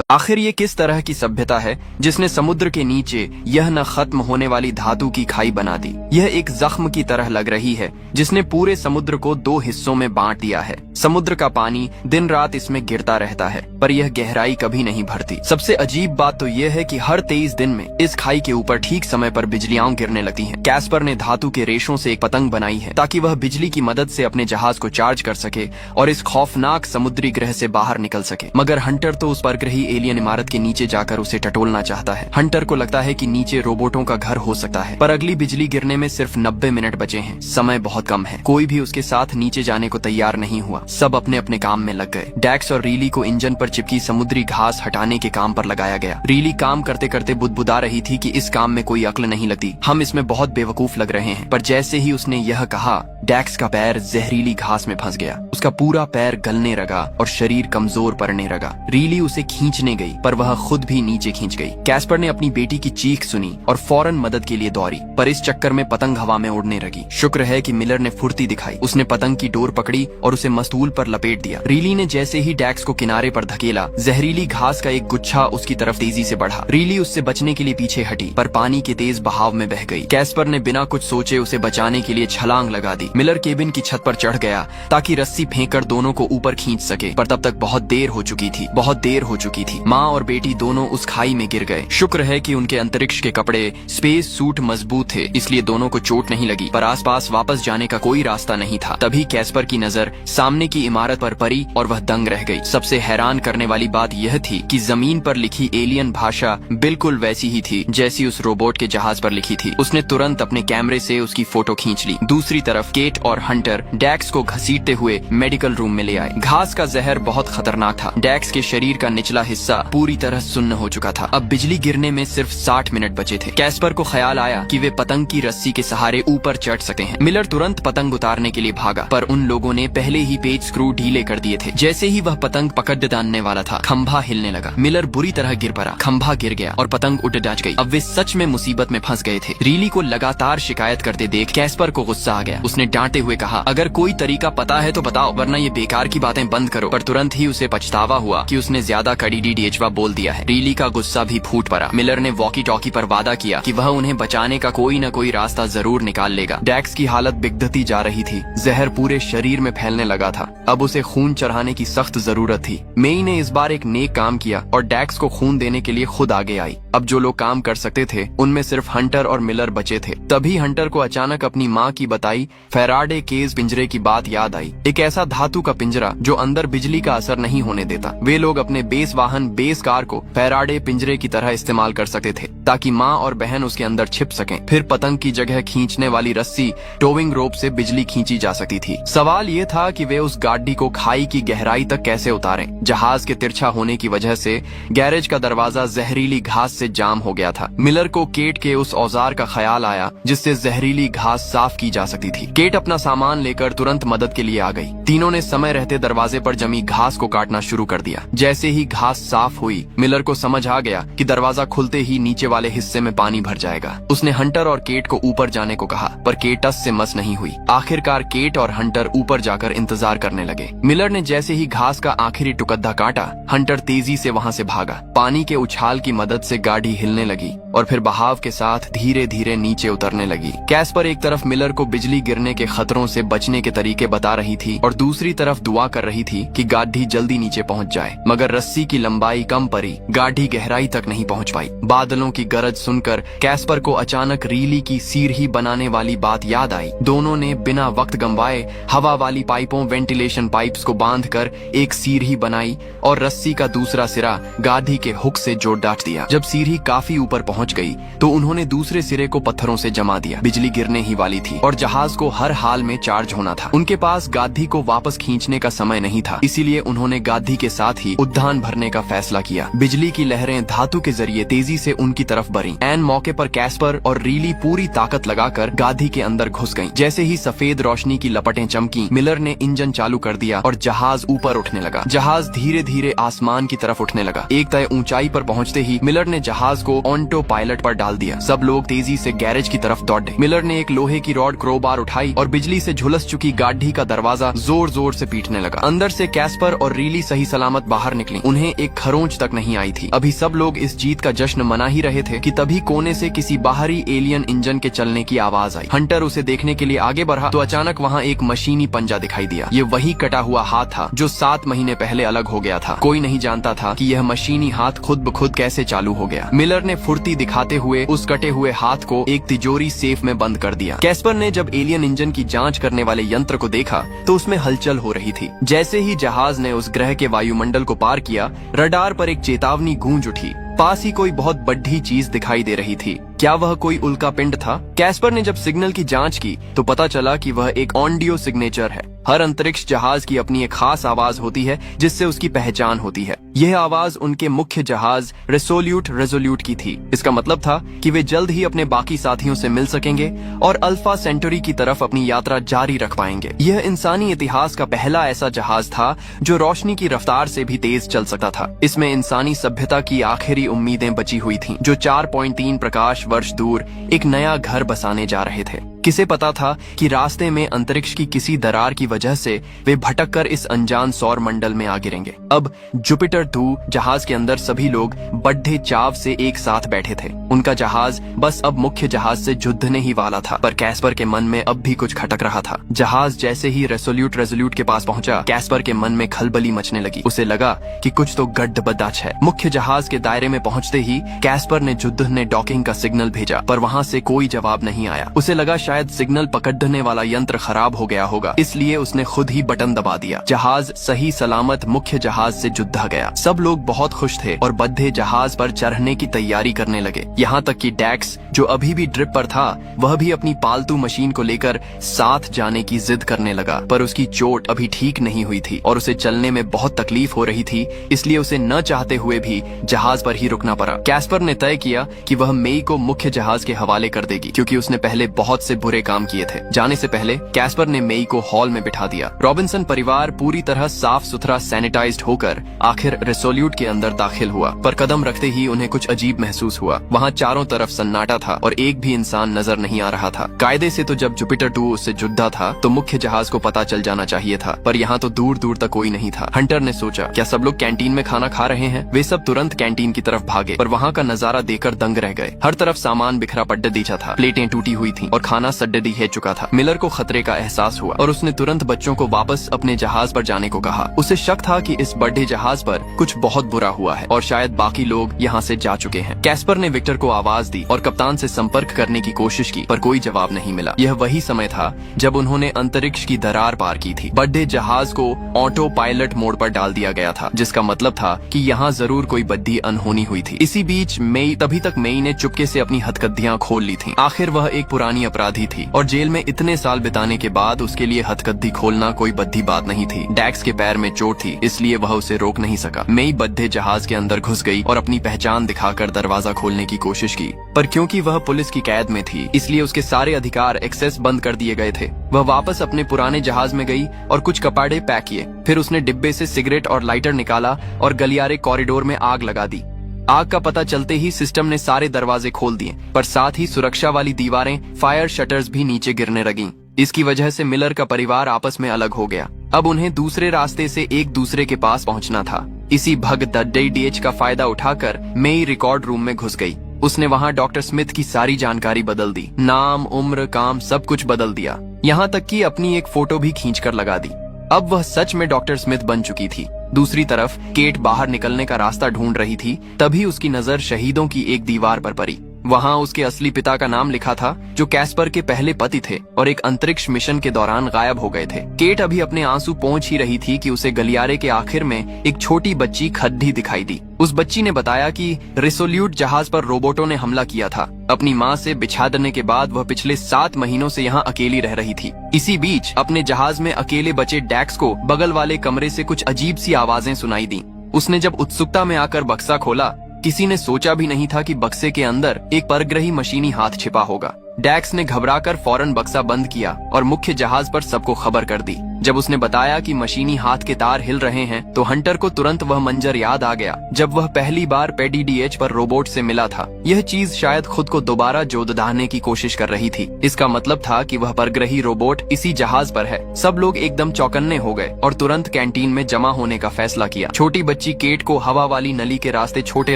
आखिर ये किस तरह की सभ्यता है जिसने समुद्र के नीचे यह न खत्म होने वाली धातु की खाई बना दी। यह एक जख्म की तरह लग रही है जिसने पूरे समुद्र को दो हिस्सों में बांट दिया है। समुद्र का पानी दिन रात इसमें गिरता रहता है पर यह गहराई कभी नहीं भरती। सबसे अजीब बात तो यह है कि हर 23 दिन में इस खाई के ऊपर ठीक समय पर बिजलियां गिरने लगती हैं। कैस्पर ने धातु के रेशों से एक पतंग बनाई है ताकि वह बिजली की मदद से अपने जहाज को चार्ज कर सके और इस खौफनाक समुद्री ग्रह से बाहर निकल सके। मगर हंटर तो उस परग्रही एलियन इमारत के नीचे जाकर उसे टटोलना चाहता है। हंटर को लगता है कि नीचे रोबोटों का घर हो सकता है पर अगली बिजली गिरने में सिर्फ 90 मिनट बचे हैं। समय बहुत कम है। कोई भी उसके साथ नीचे जाने को तैयार नहीं हुआ। सब अपने अपने काम में लग गए। डैक्स और रीली को इंजन पर चिपकी समुद्री घास हटाने के काम पर लगाया गया। रीली काम करते करते बुदबुदा रही थी कि इस काम में कोई अक्ल नहीं लगती, हम इसमें बहुत बेवकूफ लग रहे हैं। पर जैसे ही उसने यह कहा, डैक्स का पैर जहरीली घास में फंस गया। उसका पूरा पैर गलने लगा और शरीर कमजोर पड़ने लगा। रीली उसे खींचने गई पर वह खुद भी नीचे खींच गई। कैस्पर ने अपनी बेटी की चीख सुनी और फौरन मदद के लिए दौड़ी पर इस चक्कर में पतंग हवा में उड़ने लगी। शुक्र है कि मिलर ने फुर्ती दिखाई। उसने पतंग की डोर पकड़ी और उसे मस्तूल पर लपेट दिया। रीली ने जैसे ही डैक्स को किनारे पर धकेला, जहरीली घास का एक गुच्छा उसकी तरफ तेजी से बढ़ा। रीली उससे बचने के लिए पीछे हटी पर पानी के तेज बहाव में बह गई। कैस्पर ने बिना कुछ सोचे उसे बचाने के लिए छलांग लगा दी। मिलर केबिन की छत पर चढ़ गया ताकि रस्सी फेंककर दोनों को ऊपर खींच सके पर तब तक बहुत देर हो चुकी थी। बहुत देर हो चुकी थी। माँ और बेटी दोनों उस खाई में गिर गए। शुक्र है कि उनके अंतरिक्ष के कपड़े स्पेस सूट मजबूत थे इसलिए दोनों को चोट नहीं लगी पर आसपास वापस जाने का कोई रास्ता नहीं था। तभी कैस्पर की नजर सामने की इमारत पर पड़ी और वह दंग रह गई। सबसे हैरान करने वाली बात यह थी कि जमीन पर लिखी एलियन भाषा बिल्कुल वैसी ही थी जैसी उस रोबोट के जहाज पर लिखी थी। उसने तुरंत अपने कैमरे से उसकी फोटो खींच ली। दूसरी तरफ केट और हंटर डैक्स को घसीटते हुए मेडिकल रूम में ले आए। घास का जहर बहुत खतरनाक था। डैक्स के शरीर का निचला हिस्सा पूरी तरह सुन्न हो चुका था। अब बिजली गिरने में सिर्फ 60 मिनट बचे थे। कैस्पर को ख्याल आया कि वे पतंग की रस्सी के सहारे ऊपर चढ़ सकते हैं। मिलर तुरंत पतंग उतारने के लिए भागा पर उन लोगों ने पहले ही पेच स्क्रू ढीले कर दिए थे। जैसे ही वह पतंग पकड़ डालने वाला था, खंभा हिलने लगा। मिलर बुरी तरह गिर पड़ा। खंभा गिर गया और पतंग उड़ डाच गई। अब वे सच में मुसीबत में फंस गए थे। रीली को लगातार शिकायत करते देख कैस्पर को गुस्सा आ गया। उसने डांटते हुए कहा, अगर कोई तरीका पता है तो बताओ वरना ये बेकार की बातें बंद करो। पर तुरंत ही उसे पछतावा हुआ कि उसने ज्यादा कड़ीडीडेचवा बोल दिया है। रीली का गुस्सा भी फूट पड़ा। मिलर ने वॉकी टॉकी पर वादा किया कि वह उन्हें बचाने का कोई न कोई रास्ता जरूर निकाल लेगा। डैक्स की हालत बिगड़ती जा रही थी। जहर पूरे शरीर में फैलने लगा था। अब उसे खून चढ़ाने की सख्त जरूरत थी। मेई ने इस बार एक नेक काम किया और डैक्स को खून देने के लिए खुद आगे आई। अब जो लोग काम कर सकते थे उनमें सिर्फ हंटर और मिलर बचे थे। तभी हंटर को अचानक अपनी माँ की बताई फैराडे केज पिंजरे की बात याद आई। एक ऐसा धातु का पिंजरा जो अंदर बिजली का असर नहीं होने देता। वे लोग अपने बेस वाहन बेस कार को फैराडे पिंजरे की तरह इस्तेमाल कर सकते थे ताकि माँ और बहन उसके अंदर छिप सकें। फिर पतंग की जगह खींचने वाली रस्सी टोविंग रोप से बिजली खींची जा सकती थी। सवाल ये था कि वे उस गाड़ी को खाई की गहराई तक कैसे उतारें। जहाज के तिरछा होने की वजह से गैरेज का दरवाजा जहरीली घास से जाम हो गया था। मिलर को केट के उस औजार का ख्याल आया जिससे जहरीली घास साफ की जा सकती थी। केट अपना सामान लेकर तुरंत मदद के लिए आ गई। तीनों ने समय रहते दरवाजे पर जमी घास को काटना शुरू कर दिया। जैसे ही घास साफ हुई, मिलर को समझ आ गया कि दरवाजा खुलते ही नीचे वाले हिस्से में पानी भर जाएगा। उसने हंटर और केट को ऊपर जाने को कहा पर केट टस से मस नहीं हुई। आखिरकार केट और हंटर ऊपर जाकर इंतजार करने लगे। मिलर ने जैसे ही घास का आखिरी टुकड़ा काटा, हंटर तेजी से वहां से भागा। पानी के उछाल की मदद से गाड़ी हिलने लगी और फिर बहाव के साथ धीरे धीरे नीचे उतरने लगी। कैस्पर एक तरफ मिलर को बिजली गिरने के खतरों से बचने के तरीके बता रही थी और दूसरी तरफ दुआ कर रही थी कि गाड़ी जल्दी नीचे पहुंच जाए। मगर रस्सी की लंबाई कम पड़ी, गाड़ी गहराई तक नहीं पहुंच पाई। बादलों की गरज सुनकर कैस्पर को अचानक रीली की सीढ़ी बनाने वाली बात याद आई। दोनों ने बिना वक्त गंवाए हवा वाली पाइपों वेंटिलेशन पाइप्स को बांधकर एक सीढ़ी बनाई और रस्सी का दूसरा सिरा गाड़ी के हुक से जोड़ डाट दिया। जब सीढ़ी काफी ऊपर पहुंच गई तो उन्होंने दूसरे सिरे को पत्थरों से जमा दिया। बिजली गिरने ही वाली थी और जहाज को हर हाल में चार्ज होना था। उनके पास गाड़ी को वापस खींचने का समय नहीं था, इसीलिए उन्होंने गाड़ी के साथ ही उद्यान भरने का फैसला किया। बिजली की लहरें धातु के जरिए तेजी से उनकी तरफ बढ़ीं। ऐन मौके पर कैस्पर और रीली पूरी ताकत लगाकर गाड़ी के अंदर घुस गईं। जैसे ही सफेद रोशनी की लपटें चमकी, मिलर ने इंजन चालू कर दिया और जहाज ऊपर उठने लगा। जहाज धीरे धीरे आसमान की तरफ उठने लगा। एक तय ऊंचाई पर पहुंचते ही मिलर ने जहाज को ऑन्टो पायलट पर डाल दिया। सब लोग तेजी से गैरेज की तरफ दौड़े। मिलर ने एक लोहे की रॉड क्रोबार उठाई और बिजली से झुलस चुकी गाड़ी का दरवाजा जोर जोर से पीटने लगा। अंदर से कैस्पर और रीली सही सलामत बाहर निकली। उन्हें एक खरोंच तक नहीं आई थी। अभी सब लोग इस जीत का जश्न मना ही रहे थे कि तभी कोने से किसी बाहरी एलियन इंजन के चलने की आवाज आई। हंटर उसे देखने के लिए आगे बढ़ा तो अचानक वहाँ एक मशीनी पंजा दिखाई दिया। ये वही कटा हुआ हाथ था जो 7 महीने पहले अलग हो गया था। कोई नहीं जानता था कि यह मशीनी हाथ खुद ब खुद कैसे चालू हो गया। मिलर ने फुर्ती दिखाते हुए उस कटे हुए हाथ को एक तिजोरी सेफ में बंद कर दिया। कैस्पर ने जब एलियन इंजन की जांच करने वाले यंत्र को देखा तो उसमें हलचल हो रही थी। जैसे ही जहाज ने उस ग्रह के वायुमंडल को पार किया, रडार पर एक चेतावनी गूंज उठी। पास ही कोई बहुत बड़ी चीज दिखाई दे रही थी। क्या वह कोई उल्का पिंड था? कैस्पर ने जब सिग्नल की जांच की तो पता चला कि वह एक ऑडियो सिग्नेचर है। हर अंतरिक्ष जहाज की अपनी एक खास आवाज होती है जिससे उसकी पहचान होती है। यह आवाज उनके मुख्य जहाज रेसोल्यूट की थी। इसका मतलब था कि वे जल्द ही अपने बाकी साथियों से मिल सकेंगे और अल्फा सेंटुरी की तरफ अपनी यात्रा जारी रख पाएंगे। यह इंसानी इतिहास का पहला ऐसा जहाज था जो रोशनी की रफ्तार से भी तेज चल सकता था। इसमें इंसानी सभ्यता की आखिरी उम्मीदें बची हुई थीं, जो 4.3 प्रकाश वर्ष दूर एक नया घर बसाने जा रहे थे। किसे पता था कि रास्ते में अंतरिक्ष की किसी दरार की वजह से वे भटक कर इस अनजान सौर मंडल में आ गिरेंगे। अब जुपिटर 2 जहाज के अंदर सभी लोग बड़े चाव से एक साथ बैठे थे। उनका जहाज बस अब मुख्य जहाज से जुड़ने ही वाला था, पर कैस्पर के मन में अब भी कुछ खटक रहा था। जहाज जैसे ही रेसोल्यूट के पास पहुंचा, कैस्पर के मन में खलबली मचने लगी। उसे लगा कि कुछ तो गड़बड़ है। मुख्य जहाज के दायरे में पहुंचते ही कैस्पर ने युद्ध ने डॉकिंग का सिग्नल भेजा, पर वहां से कोई जवाब नहीं आया। उसे लगा शायद सिग्नल पकड़ने वाला यंत्र खराब हो गया होगा, इसलिए उसने खुद ही बटन दबा दिया। जहाज सही सलामत मुख्य जहाज से जुड़ गया। सब लोग बहुत खुश थे और बद्धे जहाज पर चढ़ने की तैयारी करने लगे। यहाँ तक कि डैक्स, जो अभी भी ड्रिप पर था, वह भी अपनी पालतू मशीन को लेकर साथ जाने की जिद करने लगा। पर उसकी चोट अभी ठीक नहीं हुई थी और उसे चलने में बहुत तकलीफ हो रही थी, इसलिए उसे न चाहते हुए भी जहाज पर ही रुकना पड़ा। कैस्पर ने तय किया कि वह मेई को मुख्य जहाज के हवाले कर देगी, क्योंकि उसने पहले बहुत से बुरे काम किए थे। जाने से पहले कैस्पर ने मेई को हॉल में बिठा दिया। रॉबिन्सन परिवार पूरी तरह साफ सुथरा सैनिटाइज्ड होकर आखिर रेसोल्यूट के अंदर दाखिल हुआ, पर कदम रखते ही उन्हें कुछ अजीब महसूस हुआ। वहाँ चारों तरफ सन्नाटा था और एक भी इंसान नजर नहीं आ रहा था। कायदे से तो जब जुपिटर 2 उससे जुड़ा था तो मुख्य जहाज को पता चल जाना चाहिए था, पर यहाँ तो दूर दूर तक कोई नहीं था। हंटर ने सोचा, क्या सब लोग कैंटीन में खाना खा रहे हैं? वे सब तुरंत कैंटीन की तरफ भागे, पर वहाँ का नजारा देखकर दंग रह गए। हर तरफ सामान बिखरा पड्डा दिखा था, प्लेटें टूटी हुई थी और खाना सड्डदी है चुका था। मिलर को खतरे का एहसास हुआ और उसने तुरंत बच्चों को वापस अपने जहाज पर जाने को कहा। उसे शक था कि इस बड़े जहाज पर कुछ बहुत बुरा हुआ है और शायद बाकी लोग यहाँ से जा चुके हैं। कैस्पर ने विक्टर को आवाज दी और कप्तान से संपर्क करने की कोशिश की, पर कोई जवाब नहीं मिला। यह वही समय था जब उन्होंने अंतरिक्ष की दरार पार की थी। बड़े जहाज को ऑटो पायलट मोड पर डाल दिया गया था, जिसका मतलब था कि यहाँ जरूर कोई बद्दी अनहोनी हुई थी। इसी बीच तभी तक मेई ने चुपके से अपनी हथकड़ियां खोल ली थी। आखिर वह एक पुरानी अपराधी थी और जेल में इतने साल बिताने के बाद उसके लिए हथकड़ी खोलना कोई बद्दी बात नहीं थी। डैक्स के पैर में चोट थी, इसलिए वह उसे रोक नहीं सका। मेई बद्धे जहाज के अंदर घुस गई और अपनी पहचान दिखाकर दरवाजा खोलने की कोशिश की, पर क्योंकि वह पुलिस की कैद में थी, इसलिए उसके सारे अधिकार एक्सेस बंद कर दिए गए थे। वह वापस अपने पुराने जहाज में गई और कुछ कपड़े पैक किए। फिर उसने डिब्बे से सिगरेट और लाइटर निकाला और गलियारे कॉरिडोर में आग लगा दी। आग का पता चलते ही सिस्टम ने सारे दरवाजे खोल दिए, पर साथ ही सुरक्षा वाली दीवारें, फायर शटर्स भी नीचे गिरने लगीं। इसकी वजह से मिलर का परिवार आपस में अलग हो गया। अब उन्हें दूसरे रास्ते से एक दूसरे के पास पहुंचना था। इसी भगदड़ का फायदा उठाकर मेई रिकॉर्ड रूम में घुस गई। उसने वहां डॉक्टर स्मिथ की सारी जानकारी बदल दी, नाम, उम्र, काम सब कुछ बदल दिया, यहाँ तक कि अपनी एक फोटो भी खींच कर लगा दी। अब वह सच में डॉक्टर स्मिथ बन चुकी थी। दूसरी तरफ केट बाहर निकलने का रास्ता ढूंढ रही थी, तभी उसकी नजर शहीदों की एक दीवार पर पड़ी। वहाँ उसके असली पिता का नाम लिखा था, जो कैस्पर के पहले पति थे और एक अंतरिक्ष मिशन के दौरान गायब हो गए थे। केट अभी अपने आंसू पोंछ ही रही थी कि उसे गलियारे के आखिर में एक छोटी बच्ची खड्डी दिखाई दी। उस बच्ची ने बताया कि रेसोल्यूट जहाज पर रोबोटों ने हमला किया था। अपनी माँ से बिछाड़ने के बाद वह पिछले 7 महीनों से यहाँ अकेली रह रही थी। इसी बीच अपने जहाज में अकेले बचे डैक्स को बगल वाले कमरे से कुछ अजीब सी आवाजें सुनाई दी। उसने जब उत्सुकता में आकर बक्सा खोला, किसी ने सोचा भी नहीं था कि बक्से के अंदर एक परग्रही मशीनी हाथ छिपा होगा। डैक्स ने घबराकर फौरन बक्सा बंद किया और मुख्य जहाज पर सबको खबर कर दी। जब उसने बताया कि मशीनी हाथ के तार हिल रहे हैं तो हंटर को तुरंत वह मंजर याद आ गया जब वह पहली बार पेडीडीएच पर रोबोट से मिला था। यह चीज शायद खुद को दोबारा जोददाहने की कोशिश कर रही थी। इसका मतलब था कि वह परग्रही रोबोट इसी जहाज पर है। सब लोग एकदम चौकन्ने हो गए और तुरंत कैंटीन में जमा होने का फैसला किया। छोटी बच्ची केट को हवा वाली नली के रास्ते छोटे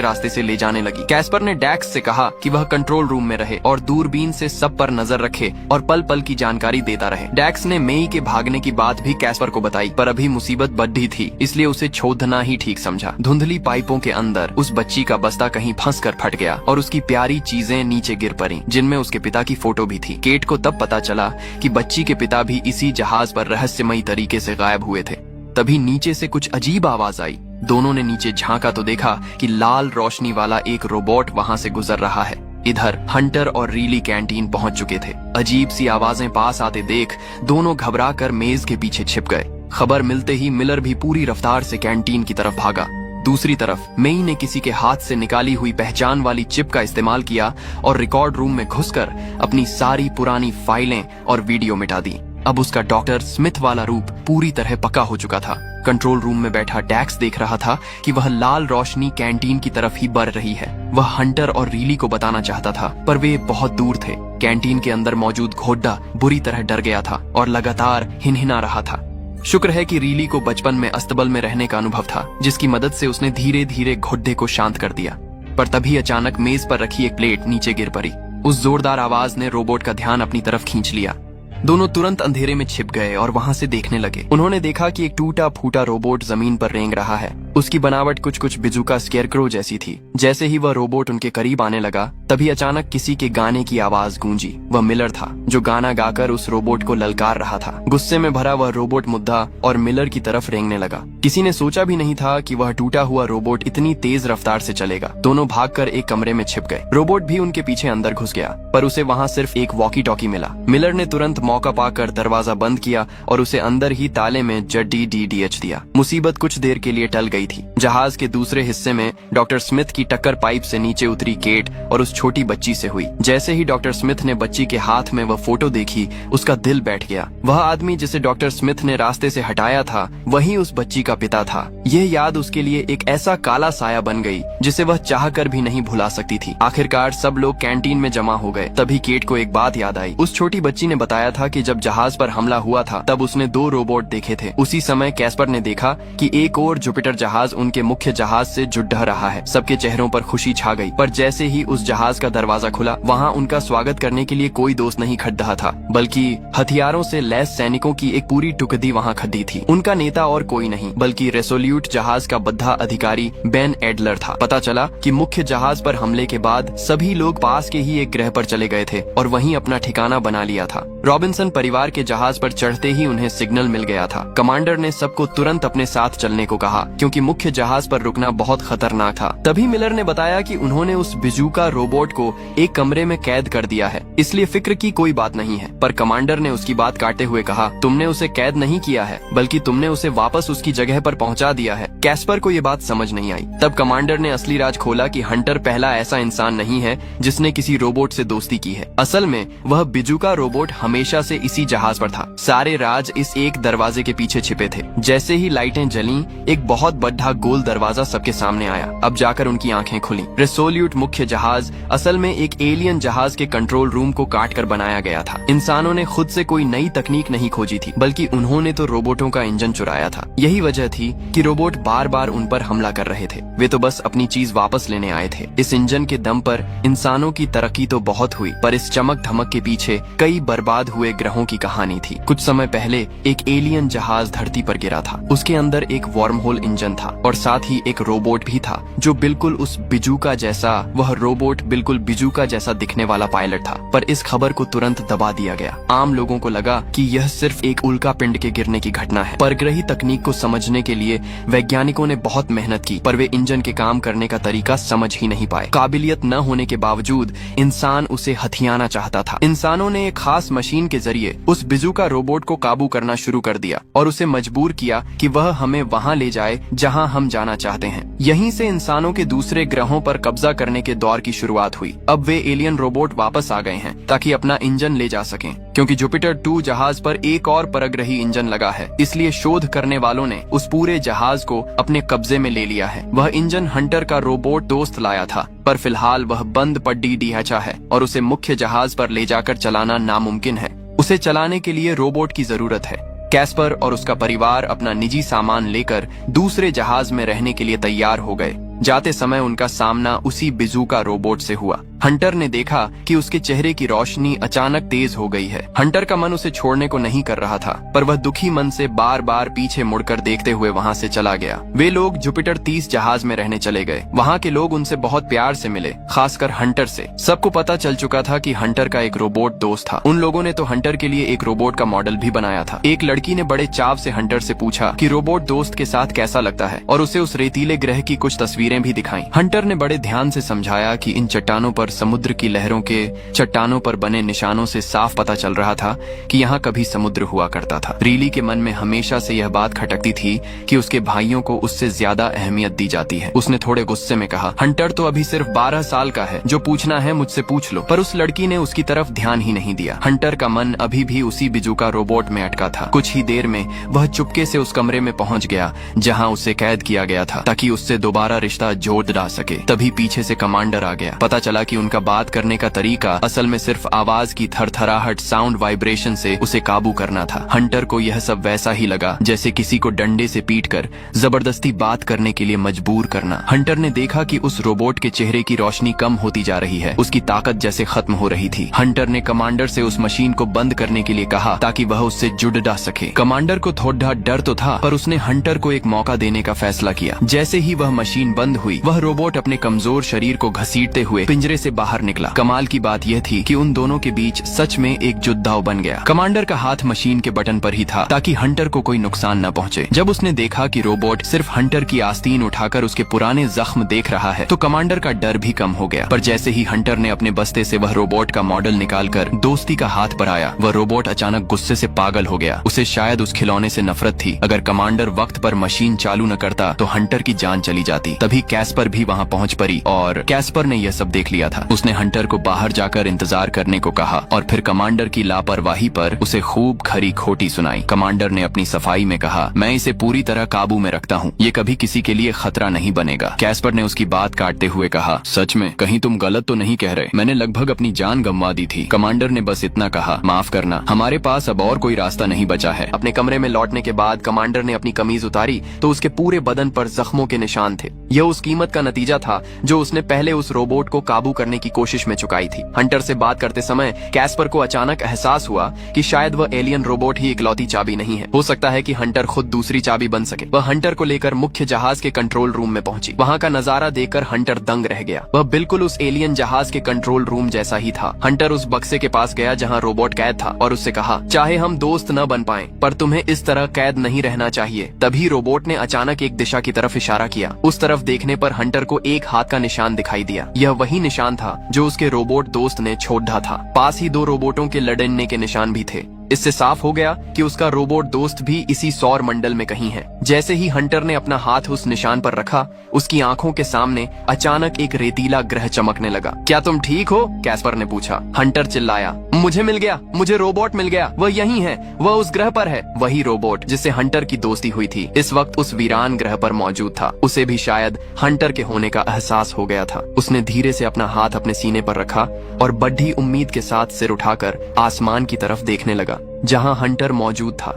रास्ते से ले जाने लगी। कैस्पर ने डैक्स से कहा कि वह कंट्रोल रूम में रहे और दूरबीन से सब पर नजर रखे और पल पल की जानकारी देता रहे। डैक्स ने मेई के भागने की बात भी कैस्पर को बताई, पर अभी मुसीबत बढ़ी थी, इसलिए उसे छोड़ना ही ठीक समझा। धुंधली पाइपों के अंदर उस बच्ची का बस्ता कहीं फंस कर फट गया और उसकी प्यारी चीजें नीचे गिर पड़ी, जिनमें उसके पिता की फोटो भी थी। केट को तब पता चला कि बच्ची के पिता भी इसी जहाज पर रहस्यमयी तरीके से गायब हुए थे। तभी नीचे से कुछ अजीब आवाज आई। दोनों ने नीचे झांका तो देखा कि लाल रोशनी वाला एक रोबोट वहां से गुजर रहा है। इधर हंटर और रीली कैंटीन पहुंच चुके थे। अजीब सी आवाजें पास आते देख दोनों घबरा कर मेज के पीछे छिप गए। खबर मिलते ही मिलर भी पूरी रफ्तार से कैंटीन की तरफ भागा। दूसरी तरफ मेई ने किसी के हाथ से निकाली हुई पहचान वाली चिप का इस्तेमाल किया और रिकॉर्ड रूम में घुसकर अपनी सारी पुरानी फाइलें और वीडियो मिटा दी। अब उसका डॉक्टर स्मिथ वाला रूप पूरी तरह पक्का हो चुका था। कंट्रोल रूम में बैठा डैक्स देख रहा था कि वह लाल रोशनी कैंटीन की तरफ ही बढ़ रही है। वह हंटर और रीली को बताना चाहता था, पर वे बहुत दूर थे। कैंटीन के अंदर मौजूद घोड़ा बुरी तरह डर गया था और लगातार हिनहिना रहा था। शुक्र है कि रीली को बचपन में अस्तबल में रहने का अनुभव था, जिसकी मदद से उसने धीरे धीरे घोड़े को शांत कर दिया। पर तभी अचानक मेज पर रखी एक प्लेट नीचे गिर पड़ी। उस जोरदार आवाज ने रोबोट का ध्यान अपनी तरफ खींच लिया। दोनों तुरंत अंधेरे में छिप गए और वहां से देखने लगे। उन्होंने देखा कि एक टूटा फूटा रोबोट जमीन पर रेंग रहा है। उसकी बनावट कुछ बिजुका स्केयरक्रो जैसी थी। जैसे ही वह रोबोट उनके करीब आने लगा, तभी अचानक किसी के गाने की आवाज गूंजी। वह मिलर था, जो गाना गाकर उस रोबोट को ललकार रहा था। गुस्से में भरा वह रोबोट मुद्दा और मिलर की तरफ रेंगने लगा। किसी ने सोचा भी नहीं था कि वह टूटा हुआ रोबोट इतनी तेज रफ्तार से चलेगा। दोनों भागकर एक कमरे में छिप गए। रोबोट भी उनके पीछे अंदर घुस गया, पर उसे वहाँ सिर्फ एक वॉकी टॉकी मिला। मिलर ने तुरंत मौका पाकर दरवाजा बंद किया और उसे अंदर ही ताले में DDH दिया। मुसीबत कुछ देर के लिए टल गई थी। जहाज के दूसरे हिस्से में डॉक्टर स्मिथ की टक्कर पाइप से नीचे उतरी केट और उस छोटी बच्ची से हुई। जैसे ही डॉक्टर स्मिथ ने बच्ची के हाथ में वह फोटो देखी, उसका दिल बैठ गया। वह आदमी जिसे डॉक्टर स्मिथ ने रास्ते से हटाया था, वही उस बच्ची का पिता था। यह याद उसके लिए एक ऐसा काला साया बन गई जिसे वह चाहकर भी नहीं भुला सकती थी। आखिरकार सब लोग कैंटीन में जमा हो गए। तभी केट को एक बात याद आई। उस छोटी बच्ची ने बताया था कि जब जहाज पर हमला हुआ था, तब उसने 2 रोबोट देखे थे। उसी समय कैस्पर ने देखा कि एक और जुपिटर जहाज उनके मुख्य जहाज से जुड़ रहा है। सबके चेहरों पर खुशी छा गई। पर जैसे ही उस जहाज का दरवाजा खुला, वहाँ उनका स्वागत करने के लिए कोई दोस्त नहीं खड़ रहा था, बल्कि हथियारों से लैस सैनिकों की एक पूरी टुकड़ी वहाँ खड़ी थी। उनका नेता और कोई नहीं, बल्कि रेसोल्यूट जहाज का बद्धा अधिकारी बेन एडलर था। पता चला कि मुख्य जहाज पर हमले के बाद सभी लोग पास के ही एक ग्रह पर चले गए थे और वहीं अपना ठिकाना बना लिया था। रॉबिन्सन परिवार के जहाज पर चढ़ते ही उन्हें सिग्नल मिल गया था। कमांडर ने सबको तुरंत अपने साथ चलने को कहा, क्योंकि मुख्य जहाज पर रुकना बहुत खतरनाक था। तभी मिलर ने बताया कि उन्होंने उस बिजूका रोबोट को एक कमरे में कैद कर दिया है, इसलिए फिक्र की कोई बात नहीं है। पर कमांडर ने उसकी बात काटते हुए कहा, तुमने उसे कैद नहीं किया है, बल्कि तुमने उसे वापस उसकी जगह पर पहुंचा दिया है। कैस्पर को ये बात समझ नहीं आई। तब कमांडर ने असली राज खोला कि हंटर पहला ऐसा इंसान नहीं है जिसने किसी रोबोट से दोस्ती की है। असल में वह बिजूका रोबोट हमेशा से इसी जहाज पर था। सारे राज इस एक दरवाजे के पीछे छिपे थे। जैसे ही लाइटें जली, एक बहुत बड़ा गोल दरवाजा सबके सामने आया। अब जाकर उनकी आंखें खुली। रेसोल्यूट मुख्य जहाज असल में एक एलियन जहाज के कंट्रोल रूम को काट कर बनाया गया था। इंसानों ने खुद से कोई नई तकनीक नहीं खोजी थी, बल्कि उन्होंने तो रोबोटों का इंजन चुराया था। यही वजह थी कि रोबोट बार बार उन पर हमला कर रहे थे। वे तो बस अपनी चीज वापस लेने आए थे। इस इंजन के दम पर इंसानों की तरक्की तो बहुत हुई, पर इस चमक धमक के पीछे कई बर्बाद हुए ग्रहों की कहानी थी। कुछ समय पहले एक एलियन जहाज धरती पर गिरा था। उसके अंदर एक वार्म होल इंजन था और साथ ही एक रोबोट भी था, जो बिल्कुल उस बिजूका जैसा, वह रोबोट बिल्कुल बिजूका जैसा दिखने वाला पायलट था। पर इस खबर को तुरंत दबा दिया गया। आम लोगों को लगा कि यह सिर्फ एक उल्का पिंड के गिरने की घटना है। परग्रही तकनीक को समझने के लिए वैज्ञानिकों ने बहुत मेहनत की, पर वे इंजन के काम करने का तरीका समझ ही नहीं पाए। काबिलियत न होने के बावजूद इंसान उसे हथियाना चाहता था। इंसानों ने एक खास मशीन के जरिए उस बिजुका रोबोट को काबू करना शुरू कर दिया और उसे मजबूर किया कि वह हमें वहां ले जाए जहां हम जाना चाहते हैं। यहीं से इंसानों के दूसरे ग्रहों पर कब्जा करने के दौर की शुरुआत हुई। अब वे एलियन रोबोट वापस आ गए हैं ताकि अपना इंजन ले जा सकें, क्योंकि जुपिटर 2 जहाज पर एक और परग्रही इंजन लगा है। इसलिए शोध करने वालों ने उस पूरे जहाज को अपने कब्जे में ले लिया है। वह इंजन हंटर का रोबोट दोस्त लाया था, पर फिलहाल वह बंद पड्डी ढांचा है और उसे मुख्य जहाज पर ले जाकर चलाना नामुमकिन है। उसे चलाने के लिए रोबोट की जरूरत है। कैस्पर और उसका परिवार अपना निजी सामान लेकर दूसरे जहाज में रहने के लिए तैयार हो गए। जाते समय उनका सामना उसी बिजुका रोबोट से हुआ। हंटर ने देखा कि उसके चेहरे की रोशनी अचानक तेज हो गई है। हंटर का मन उसे छोड़ने को नहीं कर रहा था, पर वह दुखी मन से बार बार पीछे मुड़कर देखते हुए वहां से चला गया। वे लोग जुपिटर 30 जहाज में रहने चले गए। वहां के लोग उनसे बहुत प्यार से मिले, खासकर हंटर से। सबको पता चल चुका था कि हंटर का एक रोबोट दोस्त था। उन लोगों ने तो हंटर के लिए एक रोबोट का मॉडल भी बनाया था। एक लड़की ने बड़े चाव से हंटर से पूछा कि रोबोट दोस्त के साथ कैसा लगता है, और उसे उस रेतीले ग्रह की कुछ तस्वीरें भी दिखाई। हंटर ने बड़े ध्यान से समझाया कि इन चट्टानों पर समुद्र की लहरों के चट्टानों पर बने निशानों से साफ पता चल रहा था कि यहाँ कभी समुद्र हुआ करता था। रीली के मन में हमेशा से यह बात खटकती थी कि उसके भाइयों को उससे ज्यादा अहमियत दी जाती है। उसने थोड़े गुस्से में कहा, हंटर तो अभी सिर्फ 12 साल का है, जो पूछना है मुझसे पूछ लो। पर उस लड़की ने उसकी तरफ ध्यान ही नहीं दिया। हंटर का मन अभी भी उसी बिजुका रोबोट में अटका था। कुछ ही देर में वह चुपके से उस कमरे में पहुंच गया जहां उसे कैद किया गया था, ताकि उससे दोबारा रिश्ता जोड़ डाल सके। तभी पीछे से कमांडर आ गया। पता चला कि उनका बात करने का तरीका असल में सिर्फ आवाज की थरथराहट, साउंड वाइब्रेशन से उसे काबू करना था। हंटर को यह सब वैसा ही लगा जैसे किसी को डंडे से पीटकर जबरदस्ती बात करने के लिए मजबूर करना। हंटर ने देखा कि उस रोबोट के चेहरे की रोशनी कम होती जा रही है, उसकी ताकत जैसे खत्म हो रही थी। हंटर ने कमांडर से उस मशीन को बंद करने के लिए कहा ताकि वह उससे जुड़ जा सके। कमांडर को थोड़ा डर तो था, पर उसने हंटर को एक मौका देने का फैसला किया। जैसे ही वह मशीन बंद हुई, वह रोबोट अपने कमजोर शरीर को घसीटते हुए पिंजरे से बाहर निकला। कमाल की बात यह थी कि उन दोनों के बीच सच में एक जुद्धाव बन गया। कमांडर का हाथ मशीन के बटन पर ही था ताकि हंटर को कोई नुकसान न पहुंचे। जब उसने देखा कि रोबोट सिर्फ हंटर की आस्तीन उठाकर उसके पुराने जख्म देख रहा है, तो कमांडर का डर भी कम हो गया। पर जैसे ही हंटर ने अपने बस्ते से वह रोबोट का मॉडल निकालकर दोस्ती का हाथ बढ़ाया, वह रोबोट अचानक गुस्से से पागल हो गया। उसे शायद उस खिलौने से नफरत थी। अगर कमांडर वक्त पर मशीन चालू न करता तो हंटर की जान चली जाती। तभी कैस्पर भी वहां पहुंच पड़ी और कैस्पर ने यह सब देख लिया था। उसने हंटर को बाहर जाकर इंतजार करने को कहा और फिर कमांडर की लापरवाही पर उसे खूब खरी खोटी सुनाई। कमांडर ने अपनी सफाई में कहा, मैं इसे पूरी तरह काबू में रखता हूँ, ये कभी किसी के लिए खतरा नहीं बनेगा। कैस्पर ने उसकी बात काटते हुए कहा, सच में कहीं तुम गलत तो नहीं कह रहे? मैंने लगभग अपनी जान गंवा दी थी। कमांडर ने बस इतना कहा, माफ करना, हमारे पास अब और कोई रास्ता नहीं बचा है। अपने कमरे में लौटने के बाद कमांडर ने अपनी कमीज उतारी तो उसके पूरे बदन पर जख्मों के निशान थे। यह उस कीमत का नतीजा था जो उसने पहले उस रोबोट को काबू करने की कोशिश में चुकाई थी। हंटर से बात करते समय कैस्पर को अचानक एहसास हुआ कि शायद वह एलियन रोबोट ही इकलौती चाबी नहीं है। हो सकता है कि हंटर खुद दूसरी चाबी बन सके। वह हंटर को लेकर मुख्य जहाज के कंट्रोल रूम में पहुंची। वहां का नजारा देखकर हंटर दंग रह गया। वह बिल्कुल उस एलियन जहाज के कंट्रोल रूम जैसा ही था। हंटर उस बक्से के पास गया जहां रोबोट कैद था और उससे कहा, चाहे हम दोस्त न बन पाए, पर तुम्हें इस तरह कैद नहीं रहना चाहिए। तभी रोबोट ने अचानक एक दिशा की तरफ इशारा किया। उस तरफ देखने पर हंटर को एक हाथ का निशान दिखाई दिया। यह वही निशान था जो उसके रोबोट दोस्त ने छोड़ा था। पास ही 2 रोबोटों के लड़ने के निशान भी थे। इससे साफ हो गया कि उसका रोबोट दोस्त भी इसी सौर मंडल में कहीं है। जैसे ही हंटर ने अपना हाथ उस निशान पर रखा, उसकी आंखों के सामने अचानक एक रेतीला ग्रह चमकने लगा। क्या तुम ठीक हो? कैस्पर ने पूछा। हंटर चिल्लाया, मुझे मिल गया, मुझे रोबोट मिल गया, वह यही है, वह उस ग्रह पर है। वही रोबोट जिससे हंटर की दोस्ती हुई थी इस वक्त उस वीरान ग्रह पर मौजूद था। उसे भी शायद हंटर के होने का एहसास हो गया था। उसने धीरे से अपना हाथ अपने सीने पर रखा और बड़ी उम्मीद के साथ सिर उठाकर आसमान की तरफ देखने लगा जहां हंटर मौजूद था।